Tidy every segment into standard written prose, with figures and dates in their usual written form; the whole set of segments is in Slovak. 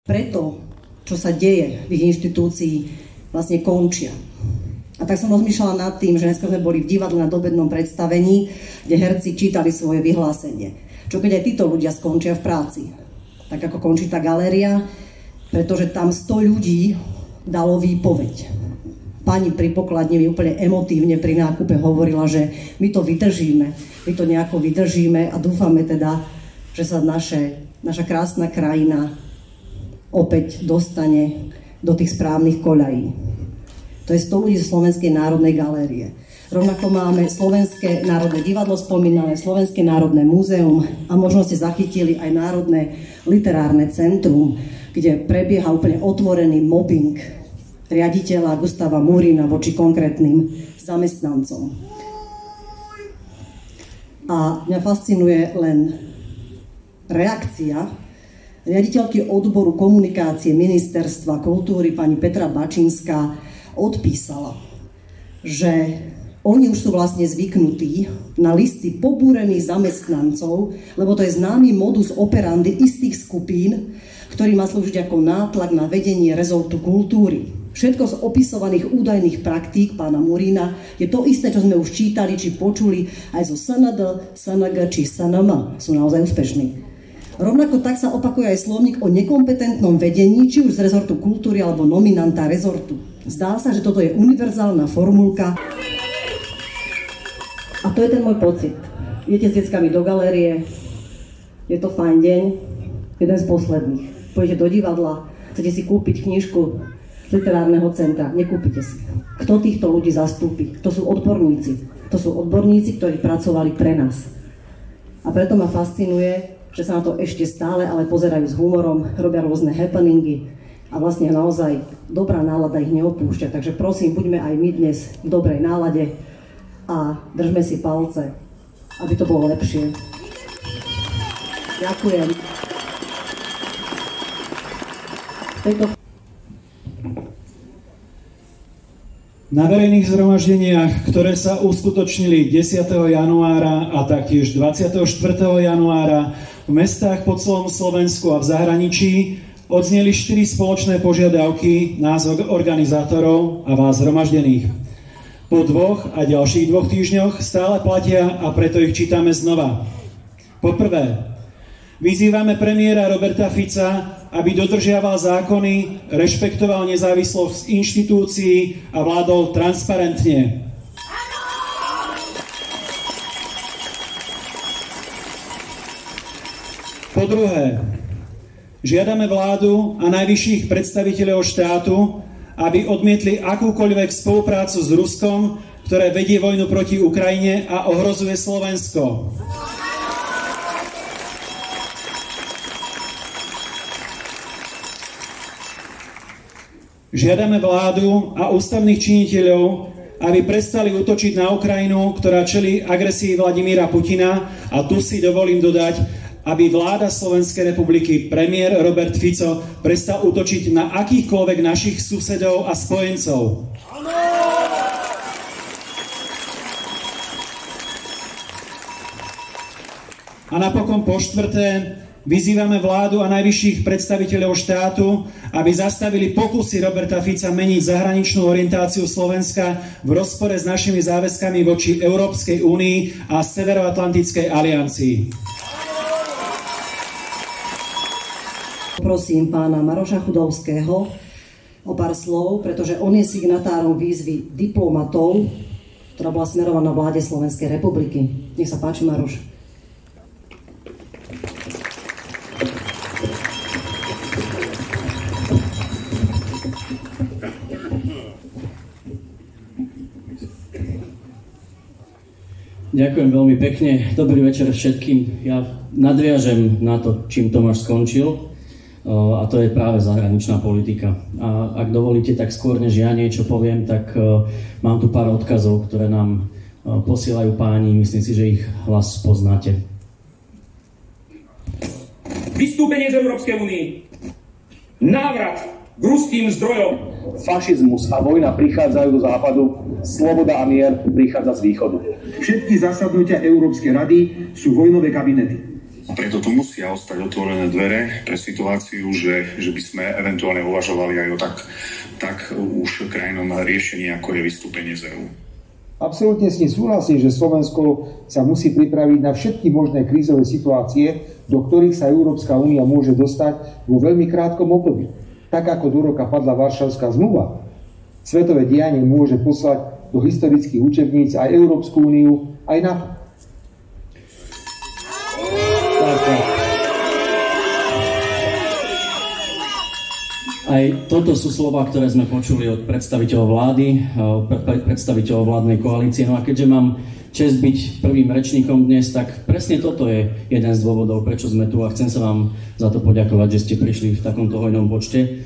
preto, čo sa deje v ich inštitúcii, vlastne končia. A tak som rozmýšľala nad tým, že dnes sme boli v divadle na dobednom predstavení, kde herci čítali svoje vyhlásenie. Čo keď aj títo ľudia skončia v práci? Tak ako končí tá galéria, pretože tam 100 ľudí dalo výpoveď. Pani pri pokladni mi úplne emotívne pri nákupe hovorila, že my to vydržíme, my to nejako vydržíme a dúfame teda, že sa naša krásna krajina opäť dostane do tých správnych koľají. To je 100 ľudí zo Slovenskej národnej galérie. Rovnako máme Slovenské národné divadlo spomínané, Slovenské národné múzeum a možno ste zachytili aj Národné literárne centrum, kde prebieha úplne otvorený mobbing riaditeľa Gustava Murína voči konkrétnym zamestnancom. A mňa fascinuje len reakcia riaditeľky odboru komunikácie Ministerstva kultúry pani Petra Bačinská odpísala, že oni už sú vlastne zvyknutí na listy pobúrených zamestnancov, lebo to je známy modus operandi istých skupín, ktorý má slúžiť ako nátlak na vedenie rezortu kultúry. Všetko z opisovaných údajných praktík pána Murína je to isté, čo sme už čítali či počuli aj zo SND, SNG či SNM. Sú naozaj úspešní. Rovnako tak sa opakuje aj slovník o nekompetentnom vedení, či už z rezortu kultúry alebo nominanta rezortu. Zdá sa, že toto je univerzálna formulka. A to je ten môj pocit. Idete s deckami do galérie, je to fajn deň, jeden z posledných. Pôjdete do divadla, chcete si kúpiť knižku z literárneho centra, nekúpite si. Kto týchto ľudí zastúpi? To sú odborníci. To sú odborníci, ktorí pracovali pre nás. A preto ma fascinuje, že sa na to ešte stále ale pozerajú s humorom, robia rôzne happeningy a vlastne naozaj dobrá nálada ich neopúšťa. Takže prosím, buďme aj my dnes v dobrej nálade a držme si palce, aby to bolo lepšie. Ďakujem. Na verejných zhromaždeniach, ktoré sa uskutočnili 10. januára a taktiež 24. januára v mestách po celom Slovensku a v zahraničí, odzneli 4 spoločné požiadavky nás organizátorov a vás zhromaždených. Po 2 a ďalších 2 týždňoch stále platia a preto ich čítame znova. Po prvé, vyzývame premiéra Roberta Fica, aby dodržiaval zákony, rešpektoval nezávislosť inštitúcií a vládol transparentne. Po druhé, žiadame vládu a najvyšších predstaviteľov štátu, aby odmietli akúkoľvek spoluprácu s Ruskom, ktoré vedie vojnu proti Ukrajine a ohrozuje Slovensko. Žiadame vládu a ústavných činiteľov, aby prestali útočiť na Ukrajinu, ktorá čelí agresii Vladimíra Putina, a tu si dovolím dodať, aby vláda Slovenskej republiky, premiér Robert Fico, prestal útočiť na akýchkoľvek našich susedov a spojencov. A napokon po štvrté, vyzývame vládu a najvyšších predstaviteľov štátu, aby zastavili pokusy Roberta Fica meniť zahraničnú orientáciu Slovenska v rozpore s našimi záväzkami voči Európskej únii a Severoatlantickej aliancii. Prosím pána Maroša Chudovského o pár slov, pretože on je signatárom výzvy diplomatov, ktorá bola smerovaná vláde Slovenskej republiky. Nech sa páči, Maroš. Ďakujem veľmi pekne. Dobrý večer všetkým. Ja nadviažem na to, čím Tomáš skončil, a to je práve zahraničná politika. A ak dovolíte, tak skôr než ja niečo poviem, tak mám tu pár odkazov, ktoré nám posielajú páni. Myslím si, že ich hlas poznáte. Vystúpenie z Európskej únie. Návrat k ruským zdrojom. Fašizmus a vojna prichádzajú do západu, sloboda a mier prichádza z východu. Všetky zasadnutia Európskej rady sú vojnové kabinety. A preto tu musia ostať otvorené dvere pre situáciu, že by sme eventuálne uvažovali aj o tak už krajnom riešení, ako je vystúpenie z EÚ. Absolútne s ním súhlasím, že Slovensko sa musí pripraviť na všetky možné krízové situácie, do ktorých sa Európska únia môže dostať vo veľmi krátkom období. Tak ako do roka padla Varšavská zmluva, svetové dianie môže poslať do historických učebníc aj Európsku úniu, aj NATO. Aj toto sú slova, ktoré sme počuli od predstaviteľov vlády, predstaviteľov vládnej koalície. No a keďže mám česť byť prvým rečníkom dnes, tak presne toto je jeden z dôvodov, prečo sme tu a chcem sa vám za to poďakovať, že ste prišli v takomto hojnom počte.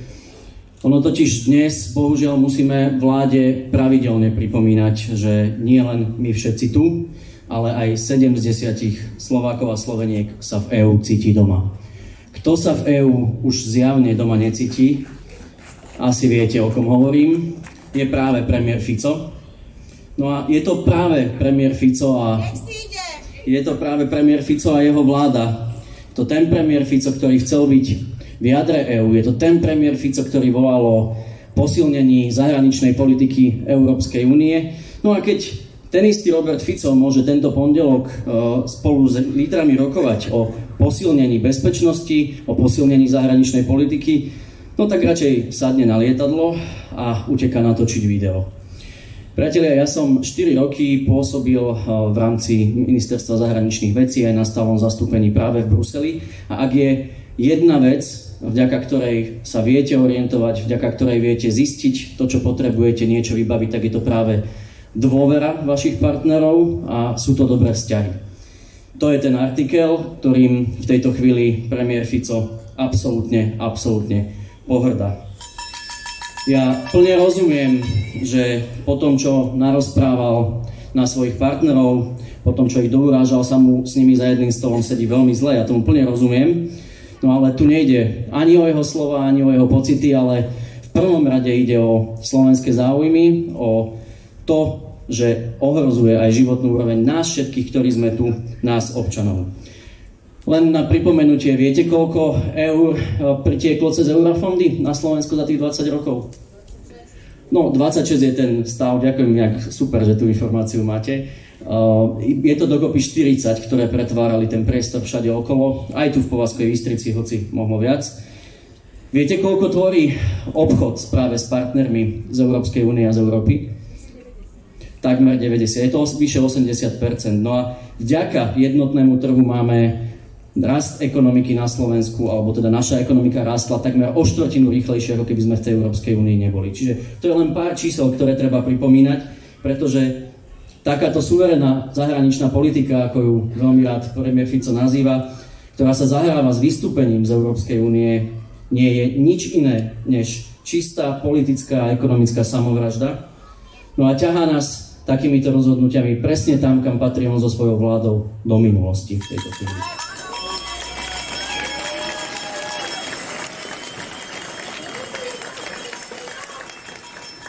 Ono totiž dnes, bohužiaľ, musíme vláde pravidelne pripomínať, že nie len my všetci tu, ale aj 7 z 10 Slovákov a Sloveniek sa v EÚ cíti doma. Kto sa v EÚ už zjavne doma necíti, asi viete, o kom hovorím, je práve premiér Fico. No a je to práve premiér Fico a jeho vláda. To ten premiér Fico, ktorý chcel byť v jadre EÚ, je to ten premiér Fico, ktorý volal o posilnení zahraničnej politiky Európskej únie. No a keď ten istý Robert Fico môže tento pondelok spolu s lídrami rokovať o posilnení bezpečnosti, o posilnení zahraničnej politiky, no tak radšej sadne na lietadlo a uteká natočiť video. Priatelia, ja som 4 roky pôsobil v rámci Ministerstva zahraničných vecí aj na stálom zastúpení práve v Bruseli a ak je jedna vec, vďaka ktorej sa viete orientovať, vďaka ktorej viete zistiť to, čo potrebujete niečo vybaviť, tak je to práve dôvera vašich partnerov a sú to dobré vzťahy. To je ten artikel, ktorým v tejto chvíli premiér Fico absolútne pohŕda. Ja plne rozumiem, že po tom, čo narozprával na svojich partnerov, po tom, čo ich dourážal, sa mu s nimi za jedným stolom sedí veľmi zle. Ja tomu plne rozumiem. No ale tu nejde ani o jeho slova, ani o jeho pocity, ale v prvom rade ide o slovenské záujmy, o to, že ohrozuje aj životnú úroveň nás všetkých, ktorí sme tu, nás občanov. Len na pripomenutie, viete, koľko eur pritieklo cez eurofondy na Slovensku za tých 20 rokov? No, 26 je ten stav, ďakujem, jak super, že tú informáciu máte. Je to dokopy 40, ktoré pretvárali ten priestor všade okolo, aj tu v Povazkovej Bystrici, hoci mohlo viac. Viete, koľko tvorí obchod práve s partnermi z Európskej únie a z Európy? Takmer 90, je to vyše 80%. No a vďaka jednotnému trhu máme rast ekonomiky na Slovensku, alebo teda naša ekonomika rástla takmer o 1/4 rýchlejšie, ako keby sme v tej Európskej únii neboli. Čiže to je len pár čísel, ktoré treba pripomínať, pretože takáto suverénna zahraničná politika, ako ju veľmi rád premiér Fico nazýva, ktorá sa zahráva s vystúpením z Európskej únie, nie je nič iné než čistá politická a ekonomická samovražda. No a ťahá nás takýmito rozhodnutiami presne tam, kam patrí on so svojou vládou do minulosti v tejto chvíli.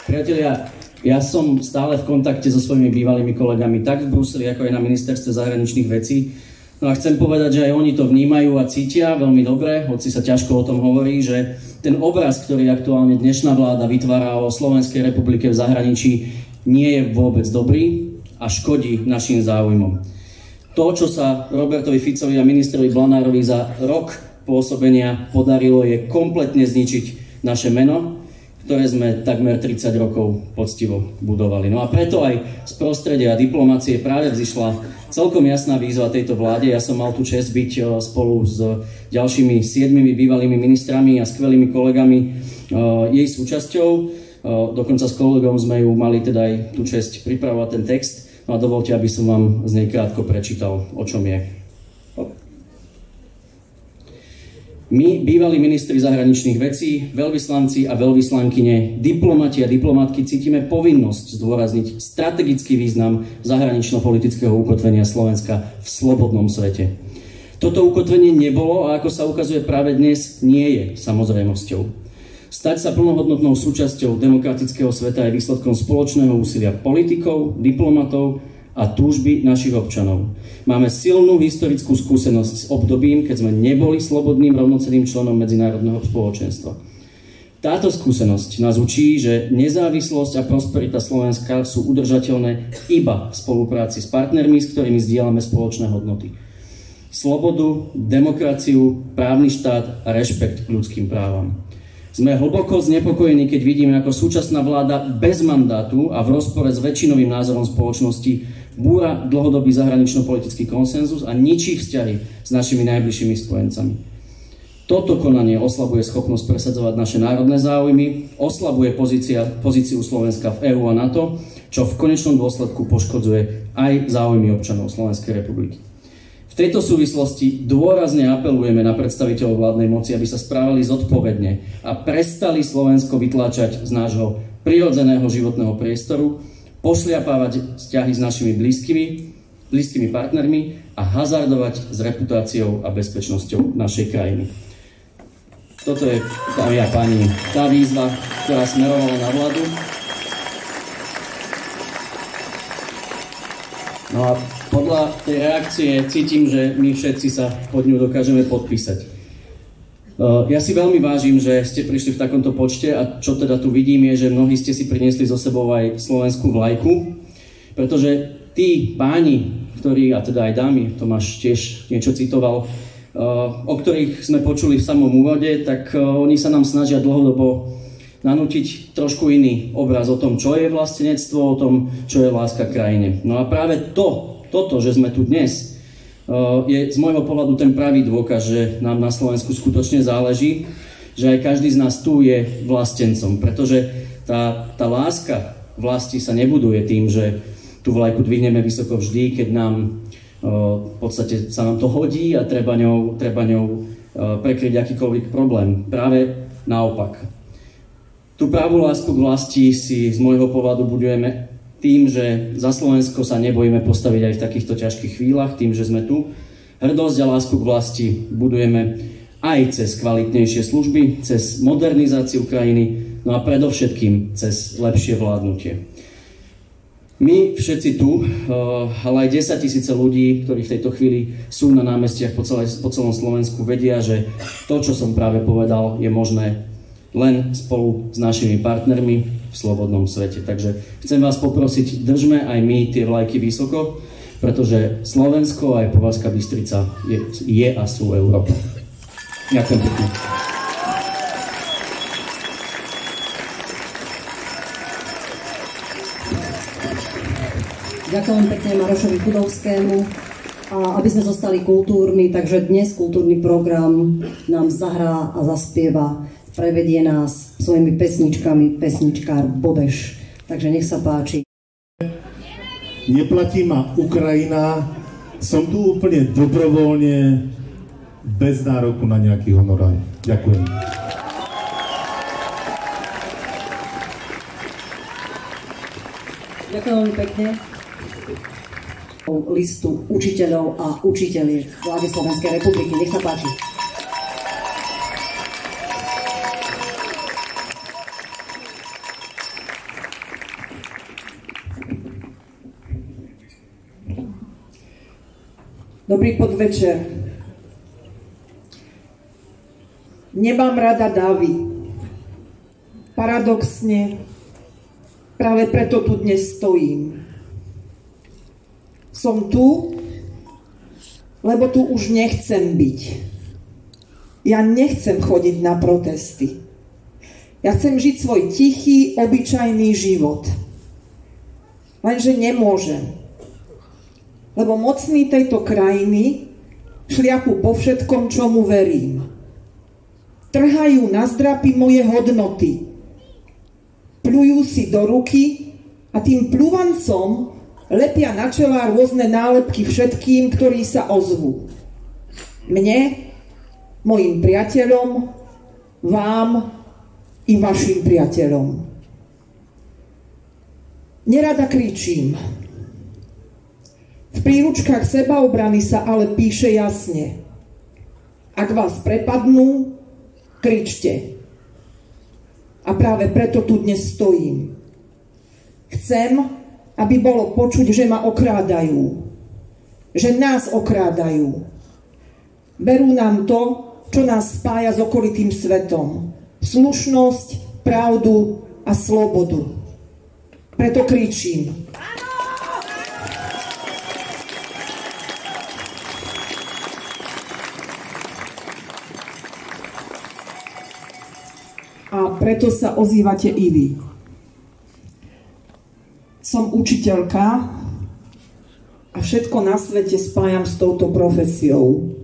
Priatelia, ja som stále v kontakte so svojimi bývalými kolegami tak v Bruseli, ako aj na ministerstve zahraničných vecí. No a chcem povedať, že aj oni to vnímajú a cítia veľmi dobre, hoci sa ťažko o tom hovorí, že ten obraz, ktorý aktuálne dnešná vláda vytvára o Slovenskej republike v zahraničí, nie je vôbec dobrý a škodí našim záujmom. To, čo sa Robertovi Ficovi a ministrovi Blanárovi za rok pôsobenia podarilo, je kompletne zničiť naše meno, ktoré sme takmer 30 rokov poctivo budovali. No a preto aj z prostredia diplomácie práve vzýšla celkom jasná výzva tejto vláde. Ja som mal tú česť byť spolu s ďalšími 7 bývalými ministrami a skvelými kolegami jej súčasťou. Dokonca s kolegom sme ju mali teda aj tú česť pripravovať ten text. No a dovolte, aby som vám z nej krátko prečítal, o čom je. My, bývalí ministri zahraničných vecí, veľvyslanci a veľvyslankyne, diplomati a diplomatky cítime povinnosť zdôrazniť strategický význam zahranično-politického ukotvenia Slovenska v slobodnom svete. Toto ukotvenie nebolo a ako sa ukazuje práve dnes, nie je samozrejmosťou. Stať sa plnohodnotnou súčasťou demokratického sveta je výsledkom spoločného úsilia politikov, diplomatov a túžby našich občanov. Máme silnú historickú skúsenosť s obdobím, keď sme neboli slobodným rovnocenným členom medzinárodného spoločenstva. Táto skúsenosť nás učí, že nezávislosť a prosperita Slovenska sú udržateľné iba v spolupráci s partnermi, s ktorými zdieľame spoločné hodnoty. Slobodu, demokraciu, právny štát a rešpekt k ľudským právam. Sme hlboko znepokojení, keď vidíme, ako súčasná vláda bez mandátu a v rozpore s väčšinovým názorom spoločnosti búra dlhodobý zahranično-politický konsenzus a ničí vzťahy s našimi najbližšími spojencami. Toto konanie oslabuje schopnosť presadzovať naše národné záujmy, oslabuje pozíciu Slovenska v EÚ a NATO, čo v konečnom dôsledku poškodzuje aj záujmy občanov Slovenskej republiky. V tejto súvislosti dôrazne apelujeme na predstaviteľov vládnej moci, aby sa správali zodpovedne a prestali Slovensko vytláčať z nášho prirodzeného životného priestoru, pošliapávať vzťahy s našimi blízkymi partnermi a hazardovať s reputáciou a bezpečnosťou našej krajiny. Toto je, dámy a páni, tá výzva, ktorá smerovala na vládu. No a podľa tej reakcie cítim, že my všetci sa pod ňu dokážeme podpísať. Ja si veľmi vážim, že ste prišli v takomto počte a čo teda tu vidím je, že mnohí ste si priniesli so sebou aj slovenskú vlajku, pretože tí páni, ktorí, a teda aj dámy, Tomáš tiež niečo citoval, o ktorých sme počuli v samom úvode, tak oni sa nám snažia dlhodobo nanútiť trošku iný obraz o tom, čo je vlastenectvo, o tom, čo je láska k krajine. No a práve toto, že sme tu dnes, je z môjho pohľadu ten pravý dôkaz, že nám na Slovensku skutočne záleží, že aj každý z nás tu je vlastencom, pretože tá láska vlasti sa nebuduje tým, že tú vlajku dvihneme vysoko vždy, keď nám v podstate sa nám to hodí a treba ňou prekryť akýkoľvek problém. Práve naopak. Tú pravú lásku k vlasti si z môjho pohľadu budujeme tým, že za Slovensko sa nebojíme postaviť aj v takýchto ťažkých chvíľach, tým, že sme tu. Hrdosť a lásku k vlasti budujeme aj cez kvalitnejšie služby, cez modernizáciu krajiny, no a predovšetkým cez lepšie vládnutie. My všetci tu, ale aj 10 000 ľudí, ktorí v tejto chvíli sú na námestiach po celom Slovensku, vedia, že to, čo som práve povedal, je možné len spolu s našimi partnermi v slobodnom svete. Takže chcem vás poprosiť, držme aj my tie vlajky vysoko, pretože Slovensko aj Považská Bystrica je a sú Európa. Ďakujem pekne. Ďakujem pekne Marošovi Chudovskému. A aby sme zostali kultúrni, takže dnes kultúrny program nám zahrá a zaspieva, prevedie nás svojimi pesničkami pesničkár Bobeš. Takže nech sa páči. Neplatí ma Ukrajina, som tu úplne dobrovoľne, bez nároku na nejaký honorár. Ďakujem. Ďakujem veľmi pekne. Listu učiteľov a učiteľiek vlády Slovenskej republiky. Nech sa páči. Dobrý podvečer. Nemám rada davy. Paradoxne, práve preto tu dnes stojím. Som tu, lebo tu už nechcem byť. Ja nechcem chodiť na protesty. Ja chcem žiť svoj tichý, obyčajný život. Lenže nemôžem. Lebo mocní tejto krajiny šliapu po všetkom, čomu verím. Trhajú na zdrapy moje hodnoty. Pľujú si do ruky a tým pľúvancom lepia na čelá rôzne nálepky všetkým, ktorí sa ozvú. Mne, mojim priateľom, vám i vašim priateľom. Nerada kričím. V príručkách sebaobrany sa ale píše jasne. Ak vás prepadnú, kričte. A práve preto tu dnes stojím. Chcem, aby bolo počuť, že ma okrádajú, že nás okrádajú. Berú nám to, čo nás spája s okolitým svetom. Slušnosť, pravdu a slobodu. Preto kričím. A preto sa ozývate i vy. Som učiteľka a všetko na svete spájam s touto profesiou.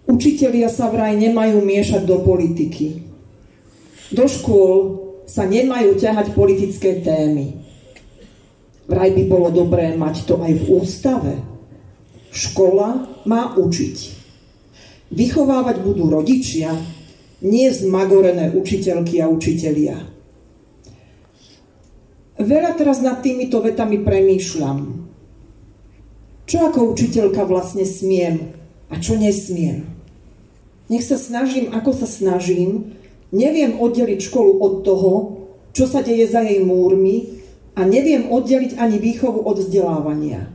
Učitelia sa vraj nemajú miešať do politiky. Do škôl sa nemajú ťahať politické témy. Vraj by bolo dobré mať to aj v ústave. Škola má učiť. Vychovávať budú rodičia, nie zmagorené učiteľky a učitelia. Veľa teraz nad týmito vetami premýšľam. Čo ako učiteľka vlastne smiem a čo nesmiem? Nech sa snažím, ako sa snažím, neviem oddeliť školu od toho, čo sa deje za jej múrmi a neviem oddeliť ani výchovu od vzdelávania.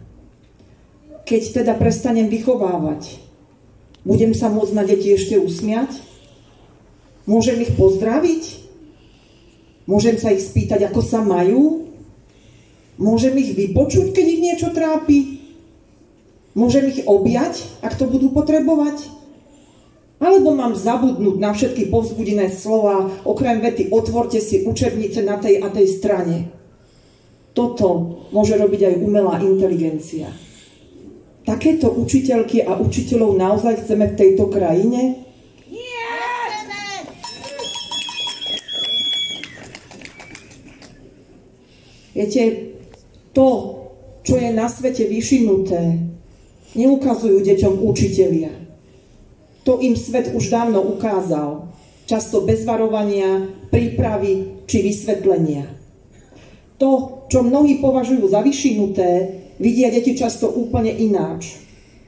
Keď teda prestanem vychovávať, budem sa môcť na deti ešte usmiať? Môžem ich pozdraviť? Môžem sa ich spýtať, ako sa majú? Môžem ich vypočuť, keď ich niečo trápi? Môžem ich objať, ak to budú potrebovať? Alebo mám zabudnúť na všetky povzbudené slová, okrem vety otvorte si učebnice na tej a tej strane. Toto môže robiť aj umelá inteligencia. Takéto učiteľky a učiteľov naozaj chceme v tejto krajine? Viete, to, čo je na svete vyšinuté, neukazujú deťom učitelia. To im svet už dávno ukázal, často bez varovania, prípravy či vysvetlenia. To, čo mnohí považujú za vyšinuté, vidia deti často úplne ináč.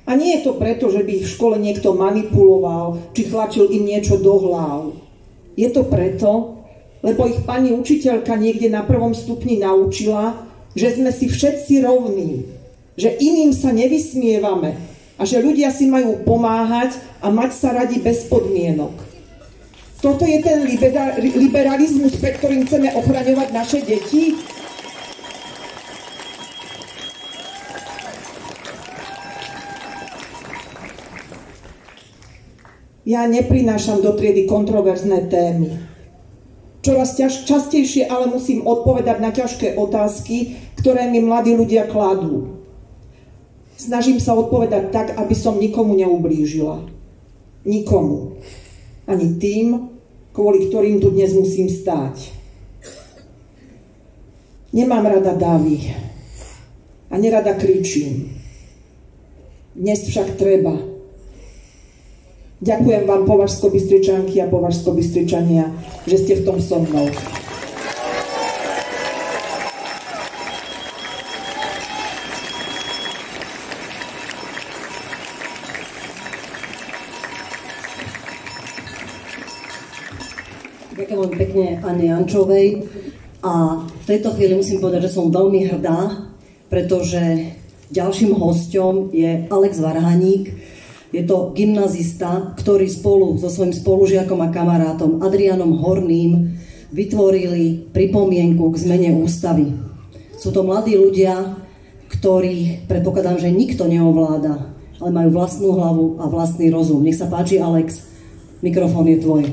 A nie je to preto, že by ich v škole niekto manipuloval či tlačil im niečo do hlav. Je to preto, lebo ich pani učiteľka niekde na 1. stupni naučila, že sme si všetci rovní, že iným sa nevysmievame, a že ľudia si majú pomáhať a mať sa radi bez podmienok. Toto je ten liberalizmus, pre ktorým chceme ochraňovať naše deti? Ja neprinášam do triedy kontroverzné témy. Čoraz častejšie ale musím odpovedať na ťažké otázky, ktoré mi mladí ľudia kladú. Snažím sa odpovedať tak, aby som nikomu neublížila. Nikomu. Ani tým, kvôli ktorým tu dnes musím stáť. Nemám rada davy. A nerada kričím. Dnes však treba. Ďakujem vám, Považsko-Bystričanky a Považsko-Bystričania, že ste v tom so mnou. Ďakujem veľmi pekne Anne Jančovej a v tejto chvíli musím povedať, že som veľmi hrdá, pretože ďalším hosťom je Alex Varhaník. Je to gymnazista, ktorý spolu so svojím spolužiakom a kamarátom Adrianom Horným vytvorili pripomienku k zmene ústavy. Sú to mladí ľudia, ktorí, predpokladám, že nikto neovláda, ale majú vlastnú hlavu a vlastný rozum. Nech sa páči, Alex, mikrofón je tvoj.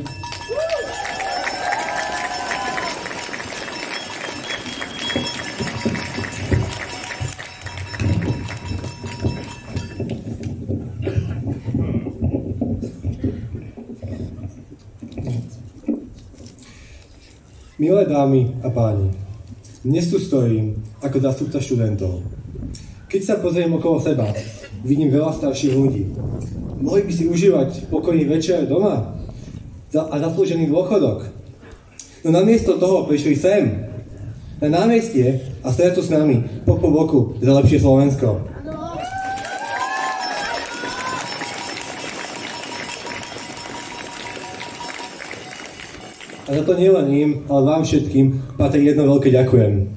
Milé dámy a páni, dnes tu stojím ako zástupca študentov. Keď sa pozriem okolo seba, vidím veľa starších ľudí. Mohli by si užívať pokojný večer doma a zaslúžený dôchodok. No namiesto toho prišli sem, na námestie a stoja tu s nami, bok po boku, za lepšie Slovensko. A za to nielen im, ale vám všetkým patrí jedno veľké ďakujem.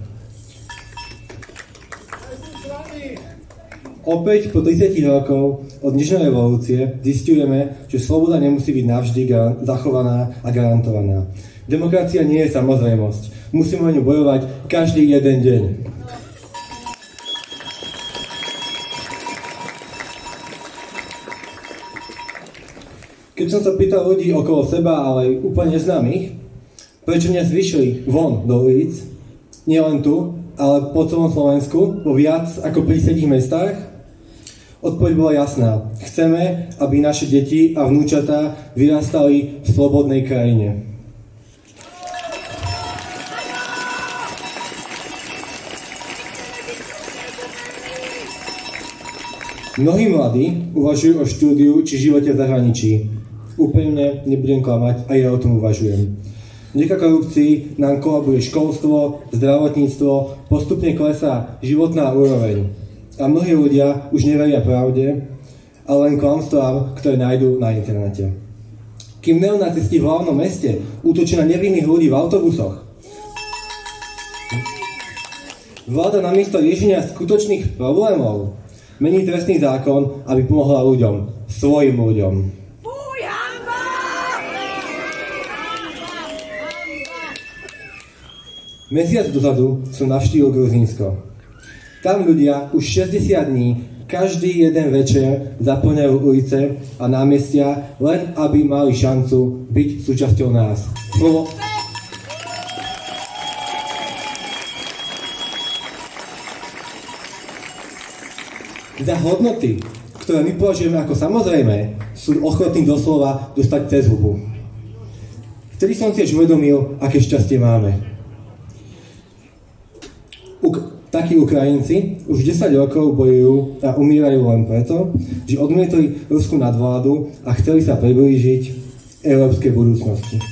Opäť po 30 rokov od dnešnej revolúcie zisťujeme, že sloboda nemusí byť navždy zachovaná a garantovaná. Demokracia nie je samozrejmosť. Musíme o ňu bojovať každý jeden deň. Keď som sa pýtal ľudí okolo seba, ale aj úplne neznámych, prečo mňa zvyšili von do ulic, nielen tu, ale po celom Slovensku, vo viac ako 50 mestách, odpoveď bola jasná. Chceme, aby naše deti a vnúčatá vyrastali v slobodnej krajine. Mnohí mladí uvažujú o štúdiu či živote v zahraničí. Úprimne nebudem klamať, aj ja o tom uvažujem. Vďaka korupcii nám kolabuje školstvo, zdravotníctvo, postupne klesá životná úroveň. A mnohí ľudia už neveria pravde, ale len klamstvám, ktoré nájdú na internete. Kým neonacisti v hlavnom meste útočia na nevinných ľudí v autobusoch, vláda namiesto riešenia skutočných problémov mení trestný zákon, aby pomohla ľuďom, svojim ľuďom. Mesiac dozadu som navštívil Gruzínsko. Tam ľudia už 60 dní každý jeden večer zaplňajú ulice a námestia, len aby mali šancu byť súčasťou nás. Za hodnoty, ktoré my považujeme ako samozrejme, sú ochotní doslova dostať cez hubu. Vtedy som si až uvedomil, aké šťastie máme. Takí Ukrajinci už 10 rokov bojujú a umierajú len preto, že odmietli ruskú nadvládu a chceli sa priblížiť európskej budúcnosti.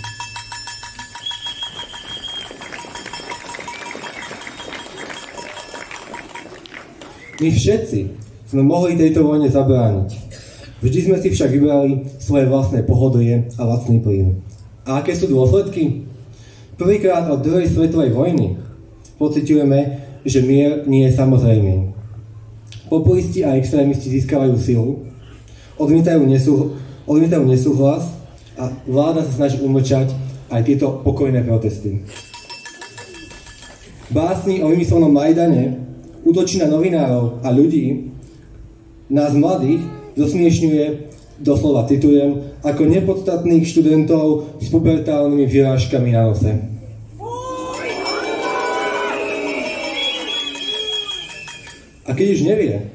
My všetci sme mohli tejto vojne zabrániť. Vždy sme si však vybrali svoje vlastné pohodlie a vlastný plyn. A aké sú dôsledky? Prvýkrát od druhej svetovej vojny pociťujeme, že mier nie je samozrejmý. Populisti a extrémisti získavajú silu, odmietajú nesúhlas a vláda sa snaží umlčať aj tieto pokojné protesty. Básni o vymyslenom Majdane útočí na novinárov a ľudí, nás mladých zosmiešňuje, doslova citujem, ako nepodstatných študentov s pubertálnymi vyrážkami na nose. A keď už nevie,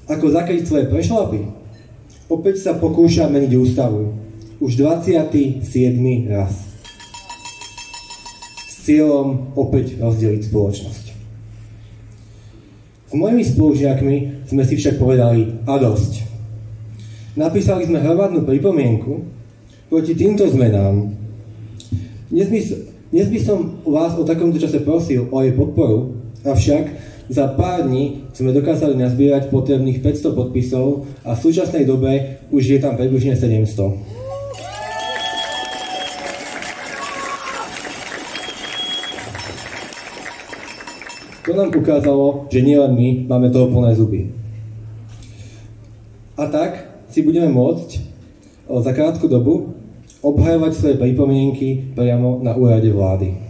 ako zakryť svoje prešlapy, opäť sa pokúša meniť ústavu. Už 27. raz. S cieľom opäť rozdeliť spoločnosť. S mojimi spolužiakmi sme si však povedali a dosť. Napísali sme hromadnú pripomienku proti týmto zmenám. Dnes by som vás o takomto čase prosil o jej podporu, avšak za pár dní sme dokázali nazbierať potrebných 500 podpisov a v súčasnej dobe už je tam približne 700. To nám ukázalo, že nielen my máme toho plné zuby. A tak si budeme môcť za krátku dobu obhajovať svoje pripomienky priamo na úrade vlády.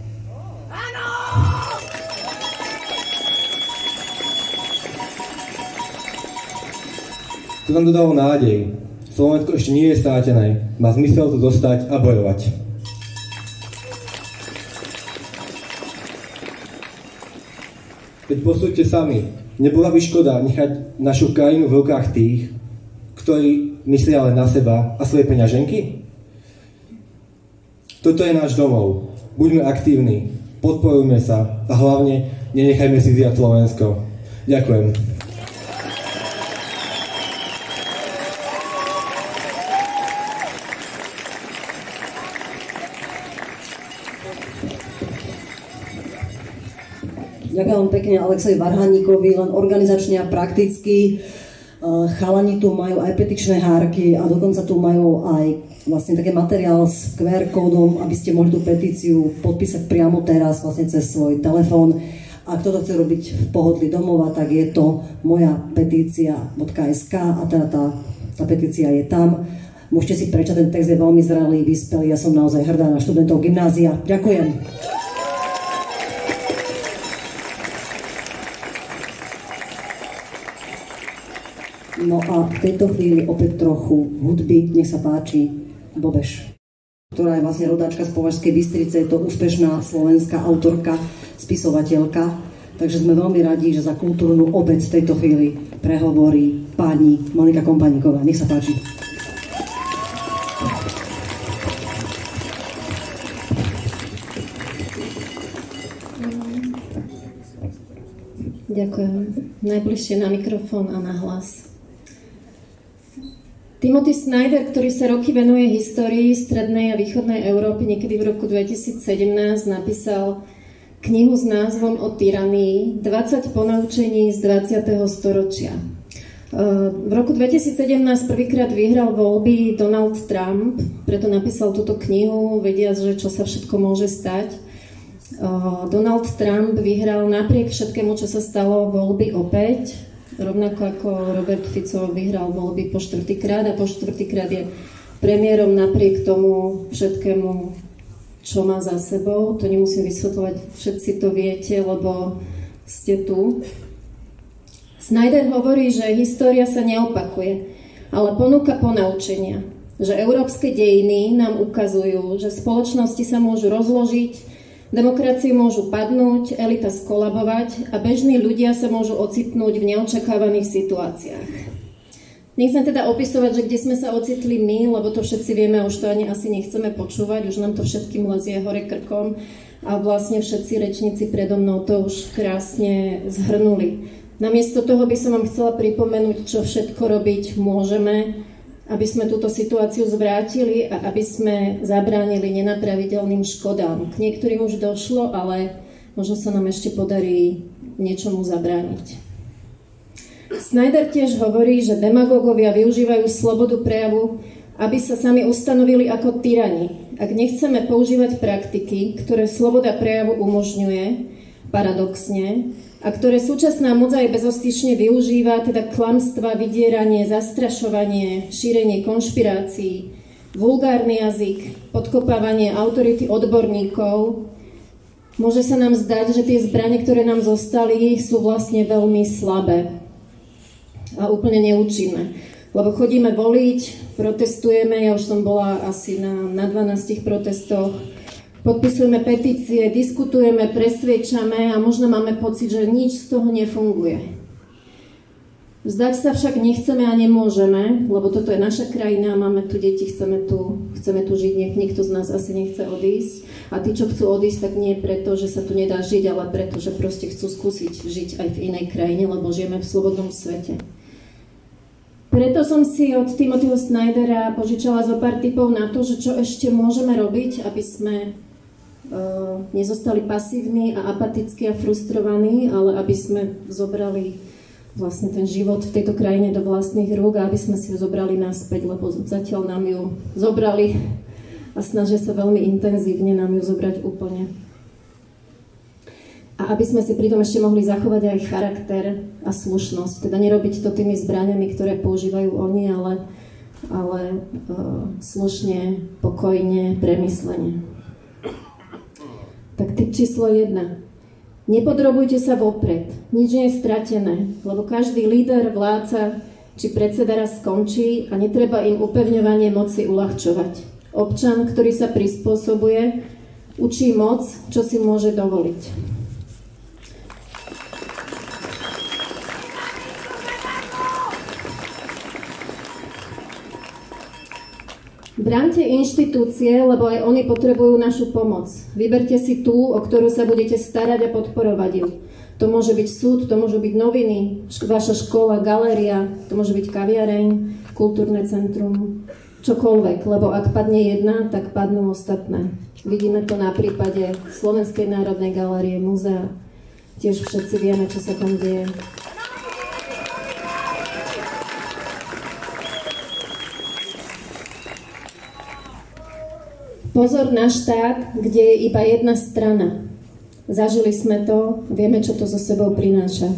To nám dodalo nádej. Slovensko ešte nie je strátené. Má zmysel tu zostať a bojovať. Veď posúďte sami. Nebola by škoda nechať našu krajinu v rukách tých, ktorí myslia len na seba a svoje peňaženky? Toto je náš domov. Buďme aktívni, podporujme sa a hlavne nenechajme si vziať Slovensko. Ďakujem. Ďakujem pekne Alexovi Varhaníkovi, len organizačne a prakticky. Chalani tu majú aj petičné hárky a dokonca tu majú aj vlastne také materiál s QR kódom, aby ste mohli tú petíciu podpísať priamo teraz vlastne cez svoj telefón. A kto to chce robiť v pohodlí domova, tak je to moja petícia.sk a teda tá petícia je tam. Môžete si prečítať, ten text je veľmi zrelý, vyspelý, ja som naozaj hrdá na študentov gymnázia. Ďakujem. No a v tejto chvíli opäť trochu hudby, nech sa páči, Bobeš, ktorá je vlastne rodáčka z Považskej Bystrice, je to úspešná slovenská autorka, spisovateľka, takže sme veľmi radi, že za kultúrnu obec v tejto chvíli prehovorí pani Monika Kompaníková. Nech sa páči. Ďakujem. Najbližšie na mikrofón a na hlas. Timothy Snyder, ktorý sa roky venuje histórii strednej a východnej Európy, niekedy v roku 2017 napísal knihu s názvom O tyranii 20 ponaučení z 20. storočia. V roku 2017 prvýkrát vyhral voľby Donald Trump, preto napísal túto knihu, vediac, že čo sa všetko môže stať. Donald Trump vyhral napriek všetkému, čo sa stalo, voľby opäť, rovnako ako Robert Fico vyhral voľby po štvrtýkrát a po štvrtýkrát je premiérom napriek tomu všetkému, čo má za sebou. To nemusím vysvetľovať, všetci to viete, lebo ste tu. Snyder hovorí, že história sa neopakuje, ale ponúka ponaučenia, že európske dejiny nám ukazujú, že spoločnosti sa môžu rozložiť, demokracie môžu padnúť, elita skolabovať a bežní ľudia sa môžu ocitnúť v neočakávaných situáciách. Nechcem teda opisovať, že kde sme sa ocitli my, lebo to všetci vieme a už to ani asi nechceme počúvať, už nám to všetkým lezie hore krkom a vlastne všetci rečníci predo mnou to už krásne zhrnuli. Namiesto toho by som vám chcela pripomenúť, čo všetko robiť môžeme, aby sme túto situáciu zvrátili a aby sme zabránili nenapraviteľným škodám. K niektorým už došlo, ale možno sa nám ešte podarí niečomu zabrániť. Snyder tiež hovorí, že demagógovia využívajú slobodu prejavu, aby sa sami ustanovili ako tyrani. Ak nechceme používať praktiky, ktoré sloboda prejavu umožňuje, paradoxne, a ktoré súčasná moc aj bezostyšne využíva, teda klamstva, vydieranie, zastrašovanie, šírenie konšpirácií, vulgárny jazyk, podkopávanie autority odborníkov, môže sa nám zdať, že tie zbrane, ktoré nám zostali, sú vlastne veľmi slabé a úplne neúčinné. Lebo chodíme voliť, protestujeme, ja už som bola asi na 12 protestoch, podpisujeme petície, diskutujeme, presviečame a možno máme pocit, že nič z toho nefunguje. Vzdať sa však nechceme a nemôžeme, lebo toto je naša krajina, máme tu deti, chceme tu žiť, nikto z nás asi nechce odísť. A tí, čo chcú odísť, tak nie preto, že sa tu nedá žiť, ale preto, že proste chcú skúsiť žiť aj v inej krajine, lebo žijeme v slobodnom svete. Preto som si od Timothyho Snydera požičala zo pár tipov na to, že čo ešte môžeme robiť, aby sme nezostali pasívni a apatickí a frustrovaní, ale aby sme zobrali vlastne ten život v tejto krajine do vlastných rúk a aby sme si ju zobrali naspäť, lebo zatiaľ nám ju zobrali a snažia sa veľmi intenzívne nám ju zobrať úplne. A aby sme si pritom ešte mohli zachovať aj charakter a slušnosť. Teda nerobiť to tými zbraniami, ktoré používajú oni, ale slušne, pokojne, premyslene. Tak tip číslo 1. Nepodrobujte sa vopred. Nič nie je stratené, lebo každý líder, vládca či predseda raz skončí a netreba im upevňovanie moci uľahčovať. Občan, ktorý sa prispôsobuje, učí moc, čo si môže dovoliť. Bránte inštitúcie, lebo aj oni potrebujú našu pomoc. Vyberte si tú, o ktorú sa budete starať a podporovať ju. To môže byť súd, to môžu byť noviny, vaša škola, galéria, to môže byť kaviareň, kultúrne centrum, čokoľvek, lebo ak padne jedna, tak padnú ostatné. Vidíme to na prípade Slovenskej národnej galérie, múzea. Tiež všetci vieme, čo sa tam deje. Pozor na štát, kde je iba jedna strana. Zažili sme to, vieme, čo to so sebou prináša.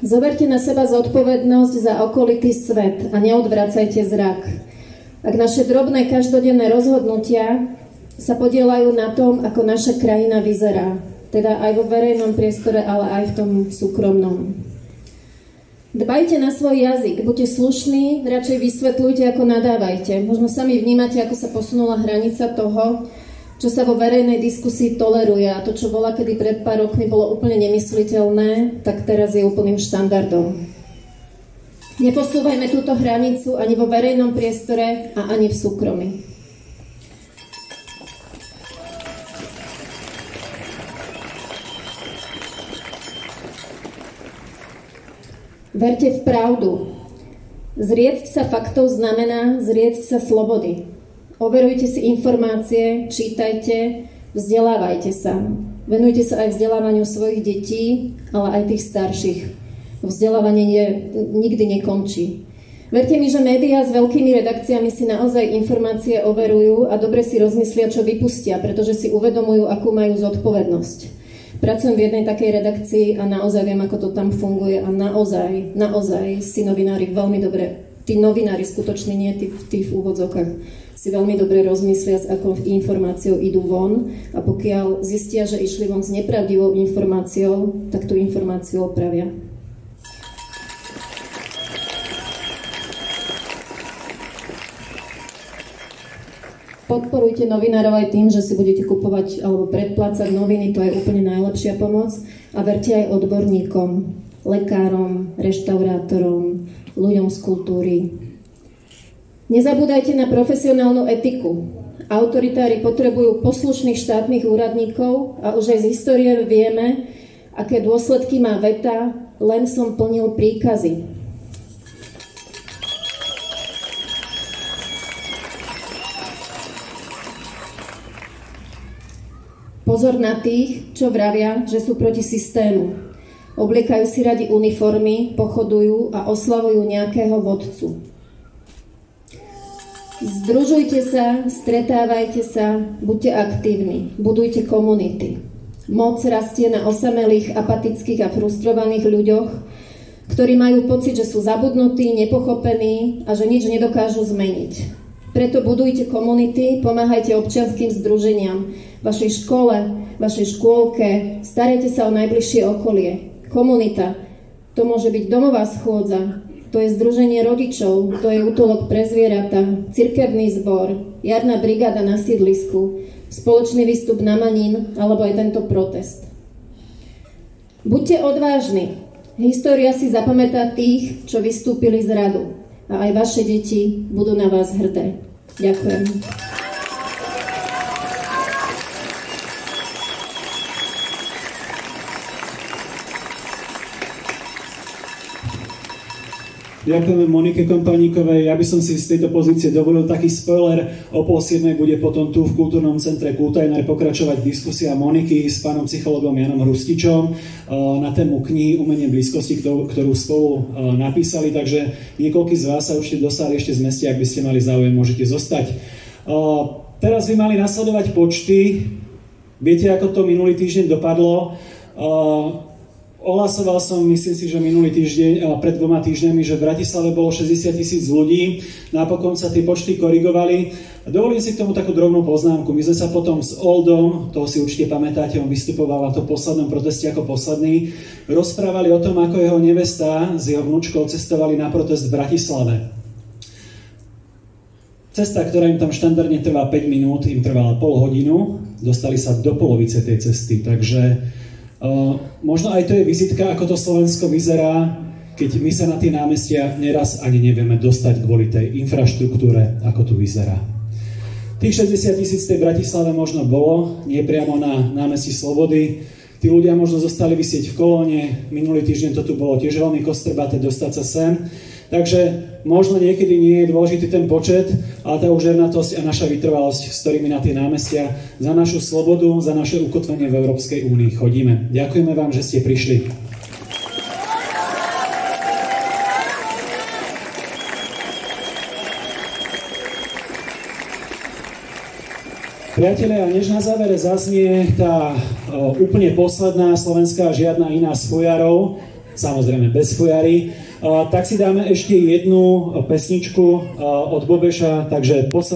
Zoberte na seba zodpovednosť za okolitý svet a neodvracajte zrak. Ak naše drobné každodenné rozhodnutia sa podieľajú na tom, ako naša krajina vyzerá, teda aj vo verejnom priestore, ale aj v tom súkromnom. Dbajte na svoj jazyk, buďte slušní, radšej vysvetľujte, ako nadávajte. Možno sami vnímate, ako sa posunula hranica toho, čo sa vo verejnej diskusii toleruje, a to, čo bola kedy pred pár rokmi bolo úplne nemysliteľné, tak teraz je úplným štandardom. Neposúvajme túto hranicu ani vo verejnom priestore a ani v súkromí. Verte v pravdu. Zriecť sa faktov znamená zriecť sa slobody. Overujte si informácie, čítajte, vzdelávajte sa. Venujte sa aj vzdelávaniu svojich detí, ale aj tých starších. Vzdelávanie nikdy nekončí. Verte mi, že médiá s veľkými redakciami si naozaj informácie overujú a dobre si rozmyslia, čo vypustia, pretože si uvedomujú, akú majú zodpovednosť. Pracujem v jednej takej redakcii a naozaj viem, ako to tam funguje a naozaj si novinári veľmi dobre, tí novinári skutočne nie, tí v úvodzokách, si veľmi dobre rozmyslia, s akou informáciou idú von a pokiaľ zistia, že išli von s nepravdivou informáciou, tak tú informáciu opravia. Podporujte novinárov aj tým, že si budete kupovať alebo predplácať noviny, to je úplne najlepšia pomoc. A verte aj odborníkom, lekárom, reštaurátorom, ľuďom z kultúry. Nezabúdajte na profesionálnu etiku. Autoritári potrebujú poslušných štátnych úradníkov a už aj z histórie vieme, aké dôsledky má veta "len som plnil príkazy". Pozor na tých, čo vravia, že sú proti systému. Obliekajú si radi uniformy, pochodujú a oslavujú nejakého vodcu. Združujte sa, stretávajte sa, buďte aktívni, budujte komunity. Moc rastie na osamelých, apatických a frustrovaných ľuďoch, ktorí majú pocit, že sú zabudnutí, nepochopení a že nič nedokážu zmeniť. Preto budujte komunity, pomáhajte občianskym združeniam, vašej škole, vašej škôlke, starajte sa o najbližšie okolie. Komunita, to môže byť domová schôdza, to je združenie rodičov, to je útulok pre zvieratá, cirkevný zbor, jarná brigáda na sídlisku, spoločný výstup na Manín alebo aj tento protest. Buďte odvážni. História si zapamätá tých, čo vystúpili z radu. A aj vaše deti budú na vás hrdé. Ďakujem. Ďakujeme Monike Kompaníkovej. Ja by som si z tejto pozície dovolil taký spoiler. O 6:30 bude potom tu v Kultúrnom centre Kultajner pokračovať diskusia Moniky s pánom psychologom Janom Hrustičom na tému knihy Umenie blízkosti, ktorú spolu napísali. Takže niekoľkí z vás sa určite dostali ešte z mesta, ak by ste mali záujem, môžete zostať. Teraz by mali nasledovať počty. Viete, ako to minulý týždeň dopadlo? Ohlasoval som, myslím si, že minulý týždeň, pred 2 týždňami, že v Bratislave bolo 60 000 ľudí. Napokon sa tie počty korigovali. Dovolím si k tomu takú drobnú poznámku. My sme sa potom s Oldom, toho si určite pamätáte, on vystupoval na tom poslednom proteste ako posledný, rozprávali o tom, ako jeho nevesta s jeho vnúčkou cestovali na protest v Bratislave. Cesta, ktorá im tam štandardne trvá 5 minút, im trvala pol hodinu. Dostali sa do polovice tej cesty, takže možno aj to je vizitka, ako to Slovensko vyzerá, keď my sa na tie námestia neraz ani nevieme dostať kvôli tej infraštruktúre, ako tu vyzerá. Tých 60 000 tej Bratislave možno bolo, nie priamo na námestí Slobody. Tí ľudia možno zostali visieť v kolóne, minulý týždeň to tu bolo tiež veľmi kostrbaté dostať sa sem. Takže možno niekedy nie je dôležitý ten počet, ale tá užernatosť a naša vytrvalosť, s ktorými na tie námestia za našu slobodu, za naše ukotvenie v Európskej únii chodíme. Ďakujeme vám, že ste prišli. Priatelia, než na závere zaznie tá úplne posledná slovenská žiadna iná z fujarov, samozrejme bez fujary, tak si dáme ešte jednu pesničku od Bobeša, takže posledná.